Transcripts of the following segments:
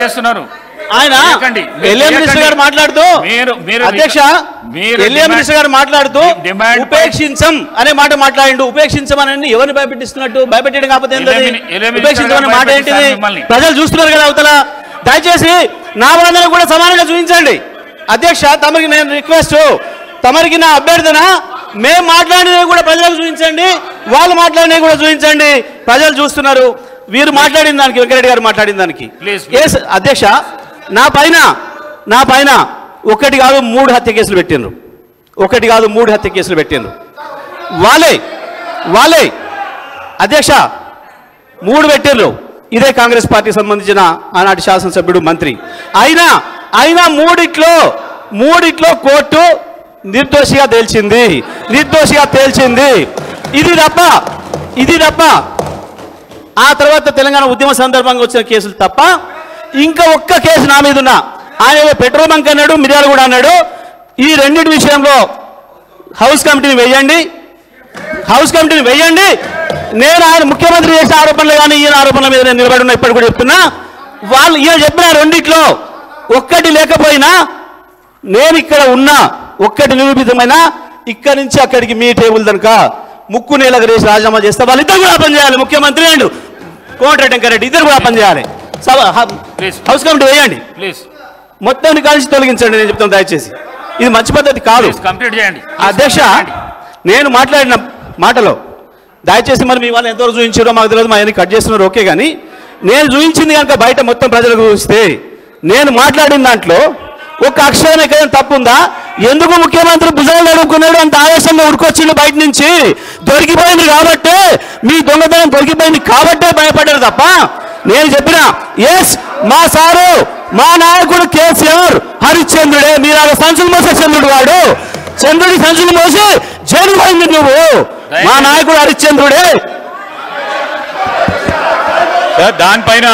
చేస్తున్నారు ఆయన LA minister గారు మాట్లాడుతూ అధ్యక్ష ఎల్ఏ మినిస్టర్ గారు మాట్లాడుతూ ఉపేక్షించం అనే మాట మాట్లాడిండు. ఉపేక్షించమని ఎవరిని భయపెట్టిస్తున్నట్టు? భయపెట్టడం కాకపోతే ఉపేక్షించమనే మాట ఏంటిది? ప్రజలు చూస్తున్నారు కదా అవతల. దయచేసి నా వాదన కూడా సమానంగా చూపించండి అధ్యక్ష. తమరికి నేను రిక్వెస్ట్, తమరికి నా అభ్యర్థన, మేము మాట్లాడినవి కూడా ప్రజలకు చూపించండి, వాళ్ళు మాట్లాడినవి కూడా చూపించండి. ప్రజలు చూస్తున్నారు. వీరు మాట్లాడిన దానికి, వెంకరెడ్డి గారు మాట్లాడిన దానికి అధ్యక్ష నా పైన ఒకటి కాదు 3 హత్య కేసులు పెట్టిండ్రు. ఒకటి కాదు 3 హత్య కేసులు పెట్టిండ్రు. వాళ్ళే అధ్యక్ష 3 పెట్టిండ్రు. ఇదే కాంగ్రెస్ పార్టీకి సంబంధించిన ఆనాటి శాసనసభ్యుడు మంత్రి. అయినా మూడిట్లో కోర్టు నిర్దోషిగా తేల్చింది. ఇది తప్ప ఆ తర్వాత తెలంగాణ ఉద్యమ సందర్భంగా వచ్చిన కేసులు తప్ప ఇంకా ఒక్క కేసు నా మీద ఉన్నా. ఆయన పెట్రోల్ బంక్ అన్నాడు, మిర్యాలు కూడా అన్నాడు. ఈ రెండింటి విషయంలో హౌస్ కమిటీని వేయండి. నేను ఆయన ముఖ్యమంత్రి చేసే ఆరోపణలు కానీ ఈయన ఆరోపణల మీద నేను నిలబడి ఉన్నా. ఇప్పుడు కూడా చెప్తున్నా, వాళ్ళు ఈయన చెప్పిన రెండిట్లో ఒక్కటి లేకపోయినా నేను ఇక్కడ ఉన్నా, ఒక్కటి నిరూపితమైనా ఇక్కడి నుంచి అక్కడికి మీ టేబుల్ దనుక ముక్కు నేలకు రేసి రాజీనామా చేస్తే వాళ్ళిద్దరు కూడా పనిచేయాలి. ముఖ్యమంత్రి అండ్ కోమటిరెడ్డి వెంకరెడ్డి ఇద్దరు కూడా పనిచేయాలి. హౌస్ కమిటీ వేయండి, మొత్తాన్ని కలిసి తొలగించండి. నేను చెప్తాను దయచేసి, ఇది మంచి పద్ధతి కాదు. అధ్యక్ష నేను మాట్లాడిన మాటలో దయచేసి మరి మీ వాళ్ళు ఎంతవరకు చూపించారో మాకు తెలియదు, మా కట్ చేస్తున్నారు ఓకే. కానీ నేను చూపించింది కనుక బయట మొత్తం ప్రజలకు చూస్తే నేను మాట్లాడిన దాంట్లో ఒక అక్షరం ఎక్కడైనా తప్పుందా? ఎందుకు ముఖ్యమంత్రి భుజాలు అడుగుకున్నాడు? అంత ఆవేశంగా ఉడుకొచ్చిండు బయట నుంచి. దొరికిపోయింది కాబట్టే, మీ దొంగతనం దొరికిపోయింది కాబట్టే భయపడ్డారు తప్ప నేను చెప్పిన ఎస్ మా సారు మా నాయకుడు కేసీఆర్ హరిశ్చంద్రుడే. మీరు అలా సంచులు మోసే చంద్రుడు, వాడు చంద్రుడి సంచులు మోసి జైలు పోయింది నువ్వు. మా నాయకుడు హరిశ్చంద్రుడే. దానిపైన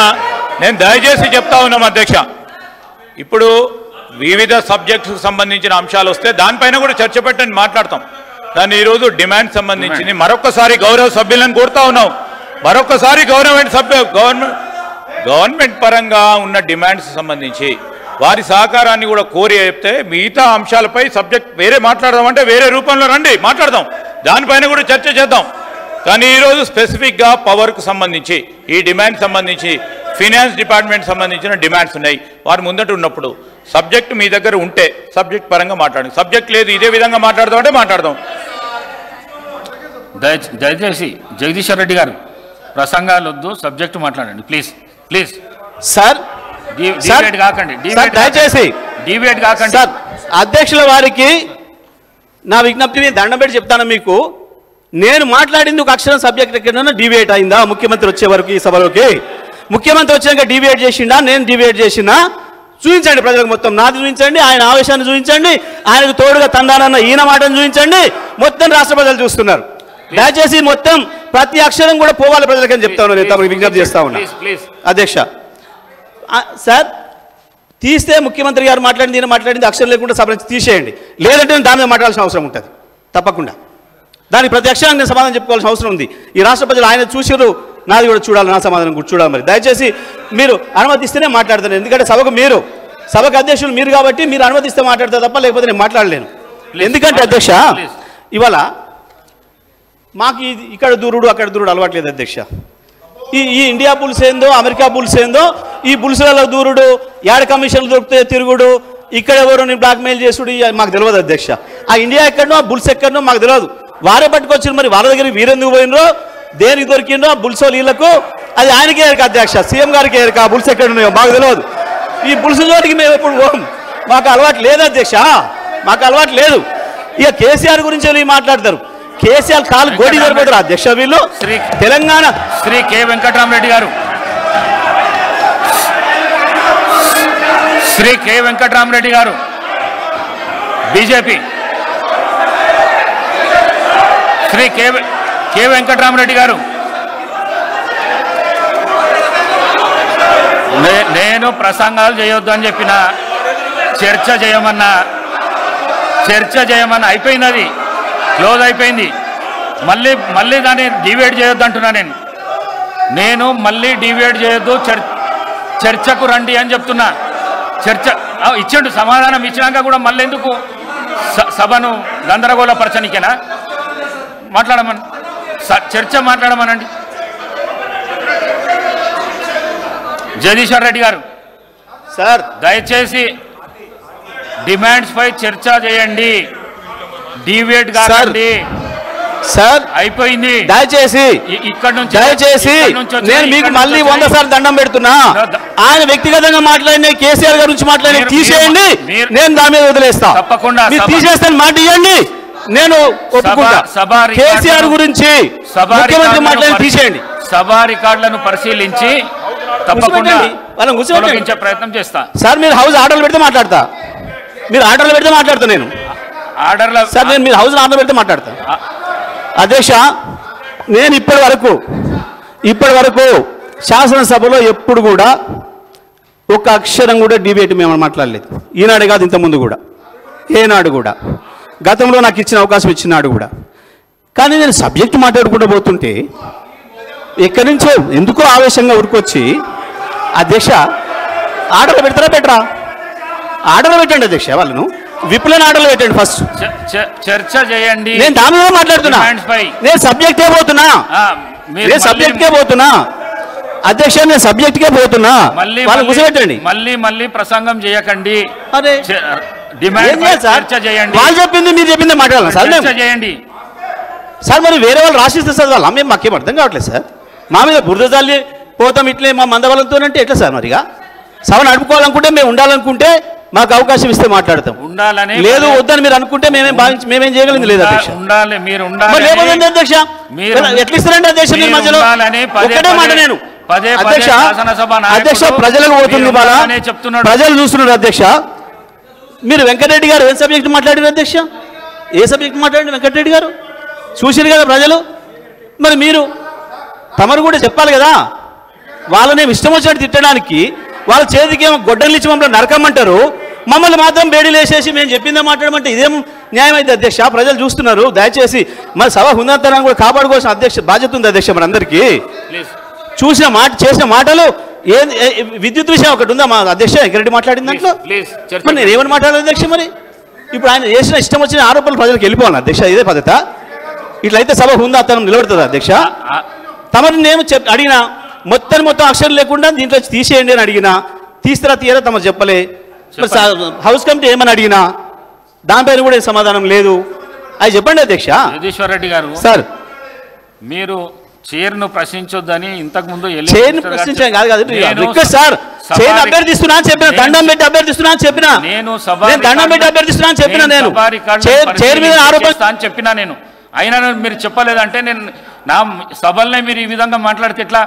నేను దయచేసి చెప్తా ఉన్నాం అధ్యక్ష. ఇప్పుడు వివిధ సబ్జెక్ట్స్కి సంబంధించిన అంశాలు వస్తే దానిపైన కూడా చర్చ పెట్టని మాట్లాడతాం. కానీ ఈరోజు డిమాండ్ సంబంధించింది మరొకసారి గౌరవ సభ్యులను కోరుతా ఉన్నాం. మరొకసారి గవర్నమెంట్ పరంగా ఉన్న డిమాండ్స్ సంబంధించి వారి సహకారాన్ని కూడా కోరి చెప్తే మిగతా అంశాలపై సబ్జెక్ట్ వేరే మాట్లాడదామంటే వేరే రూపంలో రండి మాట్లాడదాం, దానిపైన కూడా చర్చ చేద్దాం. కానీ ఈరోజు స్పెసిఫిక్గా పవర్కు సంబంధించి ఈ డిమాండ్ సంబంధించి ఫినాన్స్ డిపార్ట్మెంట్ సంబంధించిన డిమాండ్స్ ఉన్నాయి. వారు ముందట ఉన్నప్పుడు సబ్జెక్ట్ మీ దగ్గర ఉంటే సబ్జెక్ట్ పరంగా మాట్లాడండి. సబ్జెక్ట్ లేదు ఇదే విధంగా మాట్లాడదాం అంటే మాట్లాడదాం. దయచేసి జగదీశ్వర్ రెడ్డి గారు ప్రసంగాలు వద్దు, సబ్జెక్టు మాట్లాడండి ప్లీజ్ సార్. దయచేసి డిబేట్ కాకండి సార్. అధ్యక్షుల వారికి నా విజ్ఞప్తిని దండం పెట్టి చెప్తాను మీకు. నేను మాట్లాడింది ఒక అక్షరం సబ్జెక్ట్ ఎక్కడైనా డిబేట్ అయిందా? ముఖ్యమంత్రి వచ్చే వరకు ఈ సభలోకి ముఖ్యమంత్రి వచ్చాక డిబేట్ చేసిండా? నేను డిబేట్ చేసినా? చూపించండి ప్రజలకు మొత్తం. నాది చూపించండి, ఆయన ఆవేశాన్ని చూపించండి, ఆయనకు తోడుగా తందానన్న ఈయన మాటను చూపించండి. మొత్తం రాష్ట్ర ప్రజలు చూస్తున్నారు. దయచేసి మొత్తం ప్రతి అక్షరం కూడా పోవాలి ప్రజలకని చెప్తా ఉన్నా. నేను తమకు విజ్ఞప్తి చేస్తా ఉన్నా అధ్యక్ష. సార్ తీస్తే ముఖ్యమంత్రి గారు మాట్లాడింది ఈయన మాట్లాడింది అక్షరం లేకుండా సభ నుంచి తీసేయండి. లేదంటే నేను దాని మీద మాట్లాడాల్సిన అవసరం ఉంటుంది తప్పకుండా. దానికి ప్రతి అక్షరానికి నేను సమాధానం చెప్పుకోవాల్సిన అవసరం ఉంది. ఈ రాష్ట్ర ప్రజలు ఆయన చూసారు, నాది కూడా చూడాలి, నా సమాధానం కూడా చూడాలి. మరి దయచేసి మీరు అనుమతిస్తేనే మాట్లాడతాను. ఎందుకంటే సభకు అధ్యక్షులు మీరు కాబట్టి మీరు అనుమతిస్తే మాట్లాడతా తప్ప లేకపోతే నేను మాట్లాడలేను. ఎందుకంటే అధ్యక్ష ఇవాళ మాకు ఇక్కడ దూరుడు అక్కడ దూరుడు అలవాట్లేదు అధ్యక్ష. ఈ ఇండియా బుల్స్ ఏందో అమెరికా బుల్స్ ఏందో ఈ బుల్స్లలో దూరుడు, యాడ్ కమిషన్లు దొరికితే తిరుగుడు, ఇక్కడ ఎవరు నేను బ్లాక్మెయిల్ చేసుడు మాకు తెలియదు అధ్యక్ష. ఆ ఇండియా ఎక్కడనో ఆ బుల్స్ ఎక్కడనో మాకు తెలియదు. వారే పట్టుకొచ్చారు. మరి వాళ్ళ దగ్గర వీరెందుకు పోయినరో దేనికి దొరికిందో ఆ బుల్సో వీళ్ళకు అది ఆయనకే ఎరక అధ్యక్ష, సీఎం గారికి ఎరక. ఆ బుల్స్ ఎక్కడ ఉన్నాయో మాకు తెలియదు. ఈ బుల్స్ చోటికి మేము ఎప్పుడు పోం, మాకు అలవాటు లేదు అధ్యక్ష, మాకు అలవాటు లేదు. ఇక కేసీఆర్ గురించి మాట్లాడతారు. కేసీఆర్ కాలు గోడి సరిపోతారు అధ్యక్ష వీళ్ళు. తెలంగాణ శ్రీ కె వెంకటరామరెడ్డి గారు, శ్రీ కె వెంకటరామరెడ్డి గారు బీజేపీ, శ్రీ కె వెంకటరామరెడ్డి గారు, నేను ప్రసంగాలు చేయొద్దు అని చెప్పిన, చర్చ చేయమన్నా అయిపోయింది, అది క్లోజ్ అయిపోయింది. మళ్ళీ దాన్ని డివేట్ చేయొద్దు అంటున్నా నేను మళ్ళీ డివేట్ చేయొద్దు. చర్చకు రండి అని చెప్తున్నా. చర్చ ఇచ్చిండు, సమాధానం ఇచ్చినాక కూడా మళ్ళీ ఎందుకు సభను గందరగోళపరచనికేనా? మాట్లాడమని, చర్చ మాట్లాడమనండి. జగదీశ్వర్ రెడ్డి గారు సార్ దయచేసి డిమాండ్స్ పై చర్చ చేయండి, డిబేట్ కాదండి సార్. అయిపోయింది. దయచేసి నేను మీకు మళ్ళీ 100 సార్లు దండం పెడుతున్నా. ఆయన వ్యక్తిగతంగా మాట్లాడిన కేసీఆర్ గారి గురించి మాట్లాడిన తీసేయండి, నేను దాని మీద వదిలేస్తా. తప్పకుండా తీసేస్తాను, మాట ఇవ్వండి, నేను ఒప్పుకుంటా. కేసీఆర్ గురించి ముఖ్యమంత్రి మాట్లాడి తీసేయండి. సభా రికార్డులను పరిశీలించి తప్పకుండా వాళ్ళని కూర్చోబెట్టే ప్రయత్నం చేస్తా. సార్ మీరు హౌస్ ఆర్డర్లు పెడితే మాట్లాడతా, మీరు ఆర్డర్లు పెడితే మాట్లాడతా. నేను ఆర్డర్ల సార్ నేను మీరు హౌస్ ఆర్డర్ పెడితే మాట్లాడతా. అధ్యక్ష, నేను ఇప్పటి వరకు శాసనసభలో ఎప్పుడు కూడా ఒక అక్షరం కూడా డిబేట్ మేము మాట్లాడలేదు. ఈనాడు కాదు, ఇంతకుముందు కూడా, ఏనాడు కూడా, గతంలో నాకు ఇచ్చిన అవకాశం ఇచ్చినాడు కూడా. కానీ నేను సబ్జెక్ట్ మాట్లాడుకుంటూ పోతుంటే ఎక్కడి నుంచో ఎందుకో ఆవేశంగా ఉరికొచ్చి, అధ్యక్ష ఆర్డర్లు పెడతారా పెట్టరా? ఆర్డర్లు పెట్టండి అధ్యక్ష, వాళ్ళను విప్లవ ఆర్డర్లు పెట్టండి ఫస్ట్. చర్చ చేయండి. నేను దాని మీద మాట్లాడుతున్నా, నేను సబ్జెక్టే పోతున్నా, అధ్యక్ష, నేను సబ్జెక్ట్కే పోతున్నా. వాళ్ళు కూర్చోబెట్టండి. మళ్ళీ ప్రసంగం చేయకండి. అదే చర్చ చేయండి. వాళ్ళు చెప్పింది మీరు చెప్పింది మాట్లాడాలి సార్. చర్చ చేయండి సార్. మరి వేరే వాళ్ళు రాసిస్తే చదవాలా? మేము మాకేం అర్థం కావట్లేదు సార్. మా మీద బురద జల్లి పోతాం ఇట్లే మా మందబలంతో అంటే ఎట్లా సార్? మరిగా సభ నడుపుకోవాలనుకుంటే, మేము ఉండాలనుకుంటే మాకు అవకాశం ఇస్తే మాట్లాడతాం. ఉండాలని లేదు వద్దని మీరు అనుకుంటే మేమేం చేయగలిగింది లేదు అధ్యక్ష. ఉండాలి, మీరు లేకపోతే అధ్యక్ష ఎట్లా ఇస్తారండి అధ్యక్ష? మీరు మధ్యలో ఒకటే మాట, నేను అధ్యక్ష ప్రజలకు పోతుంది, ప్రజలు చూస్తున్నారు అధ్యక్ష. మీరు వెంకటరెడ్డి గారు ఏం సబ్జెక్ట్ మాట్లాడారు అధ్యక్ష? ఏ సబ్జెక్ట్ మాట్లాడండి వెంకటరెడ్డి గారు? చూసారు కదా ప్రజలు. మరి మీరు తమరు కూడా చెప్పాలి కదా. వాళ్ళని ఇష్టం వచ్చినట్టు తిట్టడానికి వాళ్ళ చేతికి ఏమో గొడ్డలు ఇచ్చి మమ్మల్ని నరకమంటారు, మమ్మల్ని మాత్రం బేడీలు వేసేసి మేము చెప్పిందే మాట్లాడమంటే ఇదేం న్యాయం అయితే అధ్యక్ష? ప్రజలు చూస్తున్నారు. దయచేసి మరి సభ హుందాతనాన్ని కూడా కాపాడుకోవాల్సిన అధ్యక్ష బాధ్యత ఉంది అధ్యక్ష మన అందరికీ. చూసిన మాట, చేసిన మాటలు విద్యుత్ విషయం ఒకటి ఉందా మా అధ్యక్ష వెంకరెడ్డి మాట్లాడిన దాంట్లో? మరి నేను ఏమని మాట్లాడాలి అధ్యక్ష? మరి ఇప్పుడు ఆయన చేసిన ఇష్టం వచ్చిన ఆరోపణలు ప్రజలకు వెళ్ళిపోవాలి అధ్యక్ష, ఇదే పద్ధత? ఇట్లయితే సభ హుందాతనం నిలబడుతుంది అధ్యక్ష. తమని నేను అడిగినా మొత్తం అక్షరం లేకుండా దీంట్లో తీసేయండి అని అడిగినా, తీస్తారా తీయరా తమరు చెప్పలే. హౌస్ కమిటీ ఏమని అడిగినా దానిపైన కూడా సమాధానం లేదు. అది చెప్పండి అధ్యక్ష. జగదీశ్వర్ రెడ్డి గారు సార్, మీరు చైర్ను ప్రశ్నించొద్దని ఇంతకు ముందు చైర్ను ప్రశ్నించడం కాదు సార్. చైర్ అభ్యర్థిస్తున్నా అని చెప్పిన, దండం పెట్టి అభ్యర్థిస్తున్నా అని చెప్పిన, నేను దండం పెట్టి అభ్యర్థిస్తున్నా అని చెప్పిన, నేను చైర్ మీద ఆరోపిస్తా అని చెప్పినా. నేను అయినా మీరు చెప్పలేదంటే నేను నా సభల్నే మీరు ఈ విధంగా మాట్లాడితే ఎట్లా?